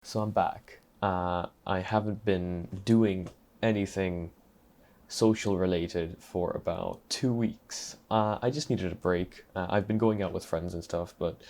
So I'm back. I haven't been doing anything social related for about 2 weeks. I just needed a break. I've been going out with friends and stuff, but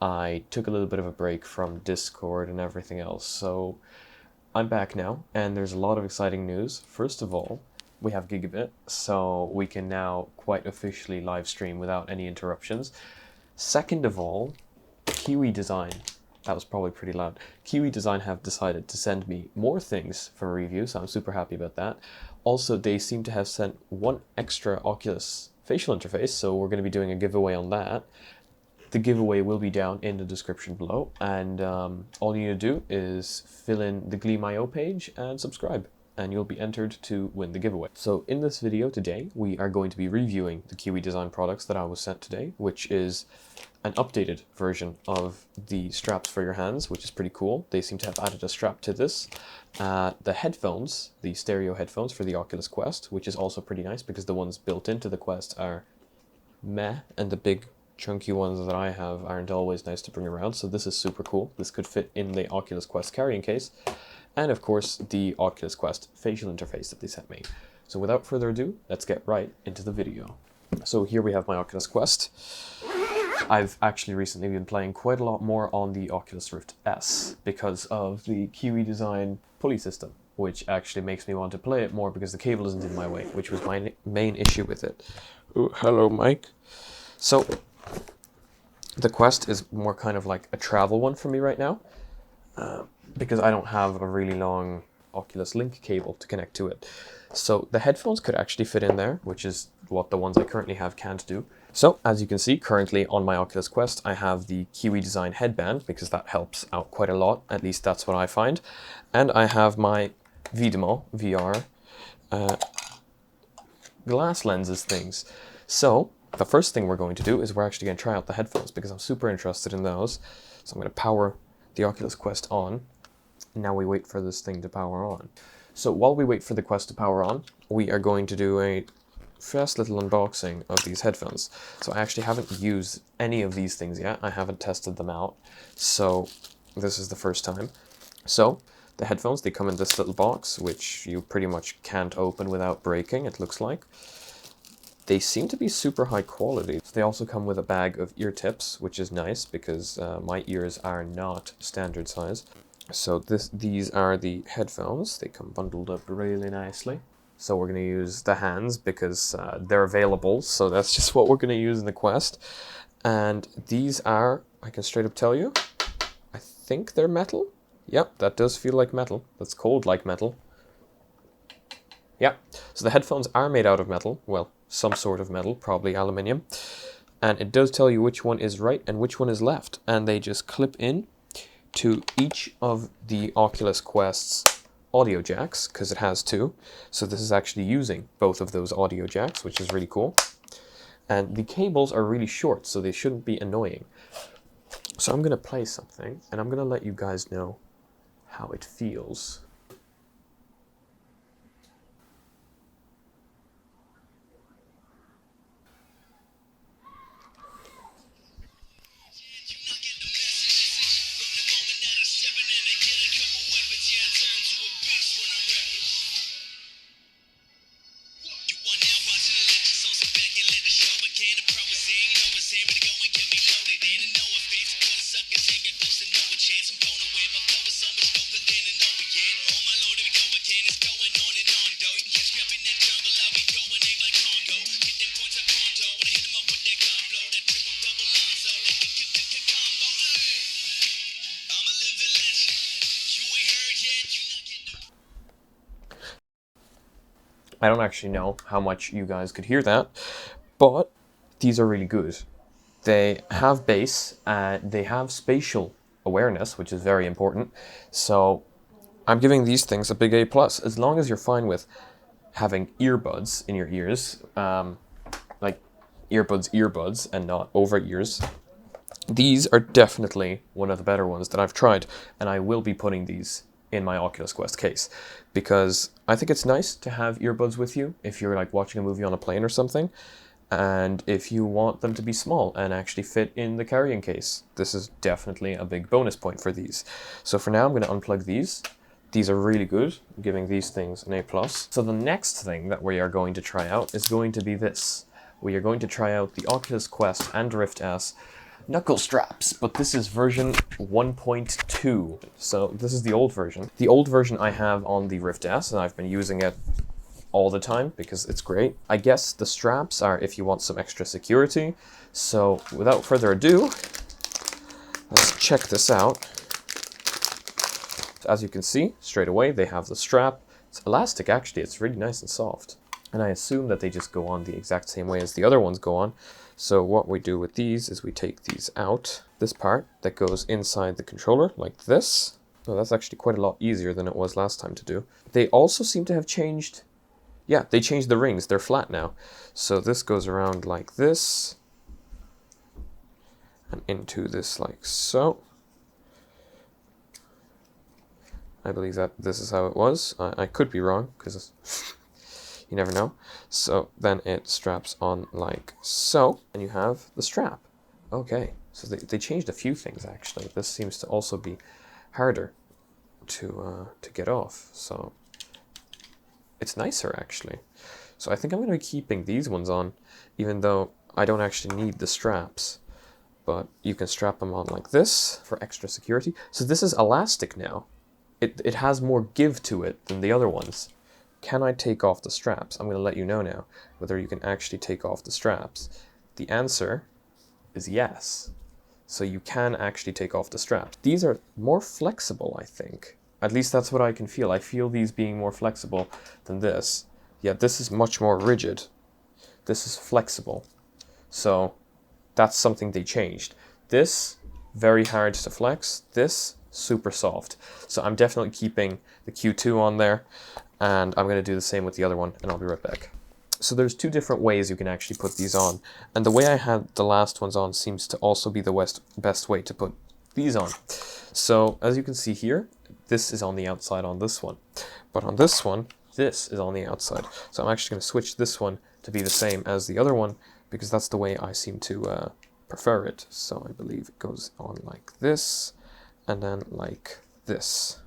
I took a little bit of a break from Discord and everything else. So I'm back now, and there's a lot of exciting news. First of all, we have Gigabit, so we can now quite officially live stream without any interruptions. Second of all, Kiwi Design. That was probably pretty loud. Kiwi Design have decided to send me more things for review, so I'm super happy about that. Also, they seem to have sent one extra Oculus facial interface, so we're going to be doing a giveaway on that. The giveaway will be down in the description below, and all you need to do is fill in the Gleam.io page and subscribe, and you'll be entered to win the giveaway. So in this video today, we are going to be reviewing the Kiwi Design products that I was sent today, which is an updated version of the straps for your hands, which is pretty cool. They seem to have added a strap to this. The headphones, the stereo headphones for the Oculus Quest, which is also pretty nice because the ones built into the Quest are meh, and the big chunky ones that I have aren't always nice to bring around, so this is super cool. This could fit in the Oculus Quest carrying case. And of course, the Oculus Quest facial interface that they sent me. So without further ado, let's get right into the video. So here we have my Oculus Quest. I've actually recently been playing quite a lot more on the Oculus Rift S because of the Kiwi Design pulley system, which actually makes me want to play it more because the cable isn't in my way, which was my main issue with it. Ooh, hello, Mike. So the Quest is more kind of like a travel one for me right now, because I don't have a really long Oculus Link cable to connect to it. So the headphones could actually fit in there, which is what the ones I currently have can't do. So as you can see, currently on my Oculus Quest, I have the Kiwi Design headband because that helps out quite a lot. At least that's what I find. And I have my Vidimo VR glass lenses things. So the first thing we're going to do is we're actually going to try out the headphones because I'm super interested in those. So I'm going to power the Oculus Quest on. Now we wait for this thing to power on. So while we wait for the Quest to power on, we are going to do a fast little unboxing of these headphones. So I actually haven't used any of these things yet. I haven't tested them out. So this is the first time. So the headphones, they come in this little box, which you pretty much can't open without breaking, it looks like. They seem to be super high quality. So they also come with a bag of ear tips, which is nice because my ears are not standard size. So these are the headphones. They come bundled up really nicely. So we're going to use the hands because they're available. So that's just what we're going to use in the Quest. And these are, I can straight up tell you, I think they're metal. Yep, that does feel like metal. That's cold like metal. Yeah, so the headphones are made out of metal. Well, some sort of metal, probably aluminium. And it does tell you which one is right and which one is left. And they just clip in to each of the Oculus Quest's audio jacks, because it has two. So this is actually using both of those audio jacks, which is really cool. And the cables are really short, so they shouldn't be annoying. So I'm going to play something, and I'm going to let you guys know how it feels. I don't actually know how much you guys could hear that, but these are really good. They have bass, they have spatial awareness, which is very important. So I'm giving these things a big A+, as long as you're fine with having earbuds in your ears, like earbuds and not over ears. These are definitely one of the better ones that I've tried, and I will be putting these in my Oculus Quest case because I think it's nice to have earbuds with you if you're like watching a movie on a plane or something. And if you want them to be small and actually fit in the carrying case, this is definitely a big bonus point for these. So for now, I'm going to unplug these. These are really good, I'm giving these things an A+. So the next thing that we are going to try out is going to be this. We are going to try out the Oculus Quest and Rift S knuckle straps, but this is version 1.2. So this is the old version. The old version I have on the Rift S, and I've been using it all the time because it's great. I guess the straps are if you want some extra security. So without further ado, let's check this out. As you can see, straight away, they have the strap. It's elastic, actually. It's really nice and soft. And I assume that they just go on the exact same way as the other ones go on. So what we do with these is we take these out. This part that goes inside the controller, like this. Oh, that's actually quite a lot easier than it was last time to do. They also seem to have changed. Yeah, they changed the rings. They're flat now. So this goes around like this. And into this like so. I believe that this is how it was. I could be wrong, because you never know. So then it straps on like so, and you have the strap. Okay, so they changed a few things actually. This seems to also be harder to get off, so it's nicer actually. So I think I'm going to be keeping these ones on, even though I don't actually need the straps. But you can strap them on like this for extra security. So this is elastic now. It has more give to it than the other ones. Can I take off the straps? I'm going to let you know now whether you can actually take off the straps. The answer is yes. So you can actually take off the straps. These are more flexible, I think. At least that's what I can feel. I feel these being more flexible than this. Yeah, this is much more rigid. This is flexible. So that's something they changed. This, very hard to flex. This, super soft. So I'm definitely keeping the Q2 on there, and I'm going to do the same with the other one, and I'll be right back. So there's two different ways you can actually put these on, and the way I had the last ones on seems to also be the best way to put these on. So as you can see here, this is on the outside on this one, but on this one, this is on the outside. So I'm actually going to switch this one to be the same as the other one, because that's the way I seem to prefer it. So I believe it goes on like this, and then like this.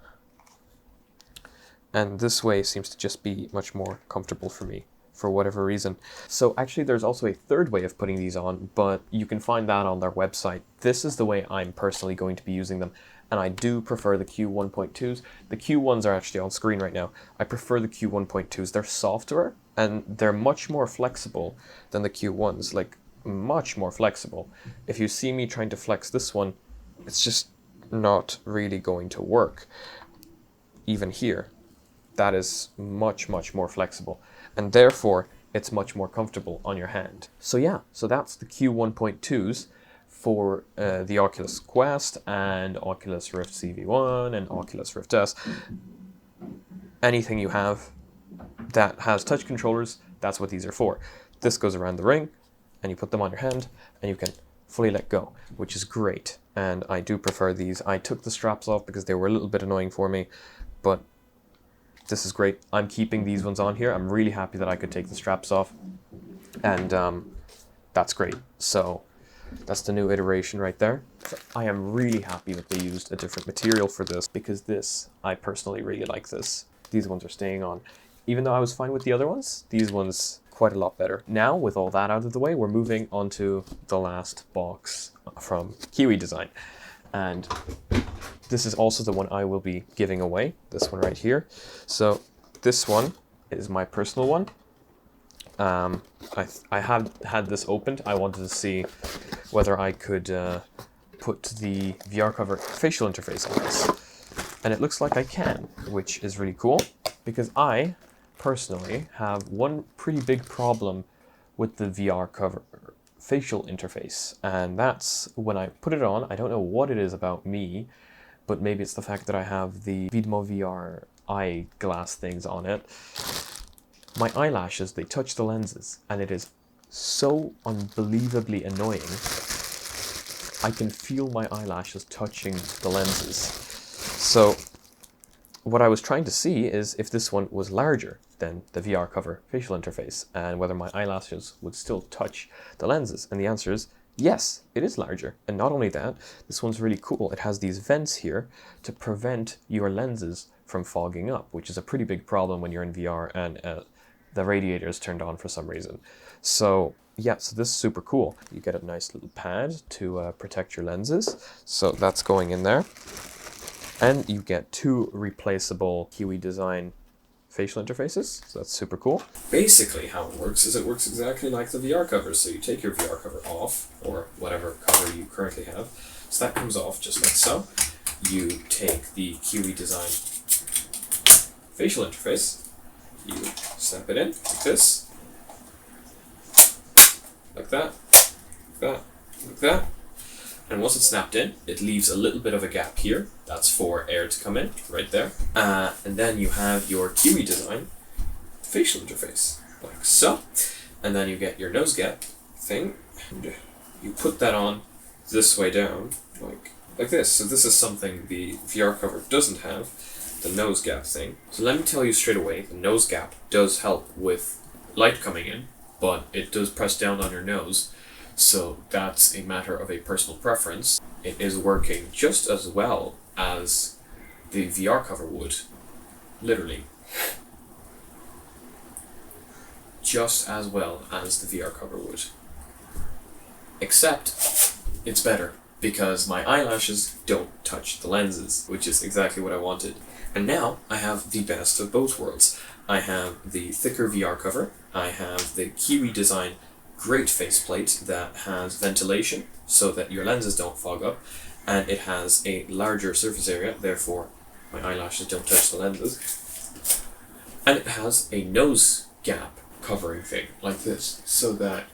And this way seems to just be much more comfortable for me, for whatever reason. So actually there's also a third way of putting these on, but you can find that on their website. This is the way I'm personally going to be using them, and I do prefer the Q1.2s. The Q1s are actually on screen right now. I prefer the Q1.2s. They're softer, and they're much more flexible than the Q1s, like much more flexible. If you see me trying to flex this one, it's just not really going to work. Even here, that is much more flexible, and therefore it's much more comfortable on your hand. So yeah, so that's the Q1.2s for the Oculus Quest and Oculus Rift CV1 and Oculus Rift S. Anything you have that has touch controllers, that's what these are for. This goes around the ring, and you put them on your hand, and you can fully let go, which is great. And I do prefer these. I took the straps off because they were a little bit annoying for me, but this is great. I'm keeping these ones on here. I'm really happy that I could take the straps off, and that's great. So that's the new iteration right there. So I am really happy that they used a different material for this, because this, I personally really like this. These ones are staying on. Even though I was fine with the other ones, these ones quite a lot better. Now, with all that out of the way, we're moving on to the last box from Kiwi Design. And this is also the one I will be giving away, this one right here. So this one is my personal one. I have had this opened. I wanted to see whether I could put the VR cover facial interface on this. And it looks like I can, which is really cool, because I personally have one pretty big problem with the VR cover facial interface, and that's when I put it on. I don't know what it is about me, but maybe it's the fact that I have the Vidmo VR eyeglass things on it. My eyelashes, they touch the lenses, and it is so unbelievably annoying. I can feel my eyelashes touching the lenses. So what I was trying to see is if this one was larger. than the VR cover facial interface, and whether my eyelashes would still touch the lenses. And the answer is yes, it is larger. And not only that, this one's really cool. It has these vents here to prevent your lenses from fogging up, which is a pretty big problem when you're in VR and the radiator is turned on for some reason. So yeah, so this is super cool. You get a nice little pad to protect your lenses. So that's going in there. And you get 2 replaceable Kiwi Design facial interfaces, so that's super cool. Basically how it works is it works exactly like the VR cover. So you take your VR cover off, or whatever cover you currently have. So that comes off just like so. You take the Kiwi Design facial interface, you snap it in like this, like that, like that, like that. And once it's snapped in, it leaves a little bit of a gap here. That's for air to come in, right there. And then you have your Kiwi Design facial interface, like so. And then you get your nose gap thing, and you put that on this way down, like this. So this is something the VR cover doesn't have, the nose gap thing. So let me tell you straight away, the nose gap does help with light coming in, but it does press down on your nose. So that's a matter of a personal preference. It is working just as well as the VR cover would. Literally. Just as well as the VR cover would. Except, it's better, because my eyelashes don't touch the lenses, which is exactly what I wanted. And now I have the best of both worlds. I have the thicker VR cover, I have the Kiwi Design great faceplate that has ventilation so that your lenses don't fog up, and it has a larger surface area, therefore my eyelashes don't touch the lenses. And it has a nose gap covering thing like this, so that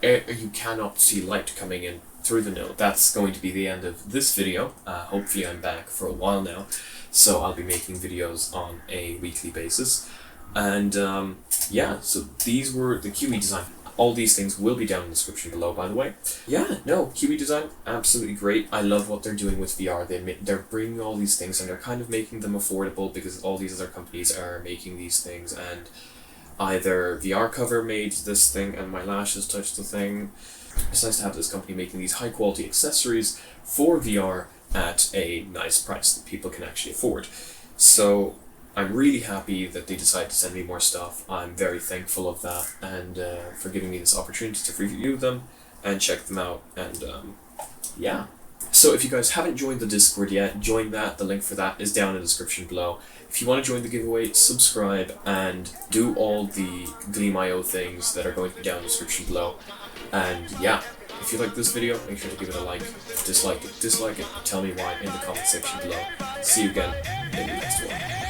you cannot see light coming in through the nose. That's going to be the end of this video. Hopefully I'm back for a while now, so I'll be making videos on a weekly basis. And yeah, so these were the Kiwi Design. All these things will be down in the description below, by the way. Yeah, no, Kiwi Design, absolutely great. I love what they're doing with VR. They're bringing all these things, and they're kind of making them affordable, because all these other companies are making these things, and either VR cover made this thing and my lashes touched the thing. It's nice to have this company making these high quality accessories for VR at a nice price that people can actually afford. So I'm really happy that they decided to send me more stuff. I'm very thankful of that, and for giving me this opportunity to review them and check them out, and yeah. So if you guys haven't joined the Discord yet, join that. The link for that is down in the description below. If you want to join the giveaway, subscribe and do all the Gleam.io things that are going to be down in the description below. And yeah, if you like this video, make sure to give it a like. Dislike it, tell me why in the comment section below. See you again in the next one.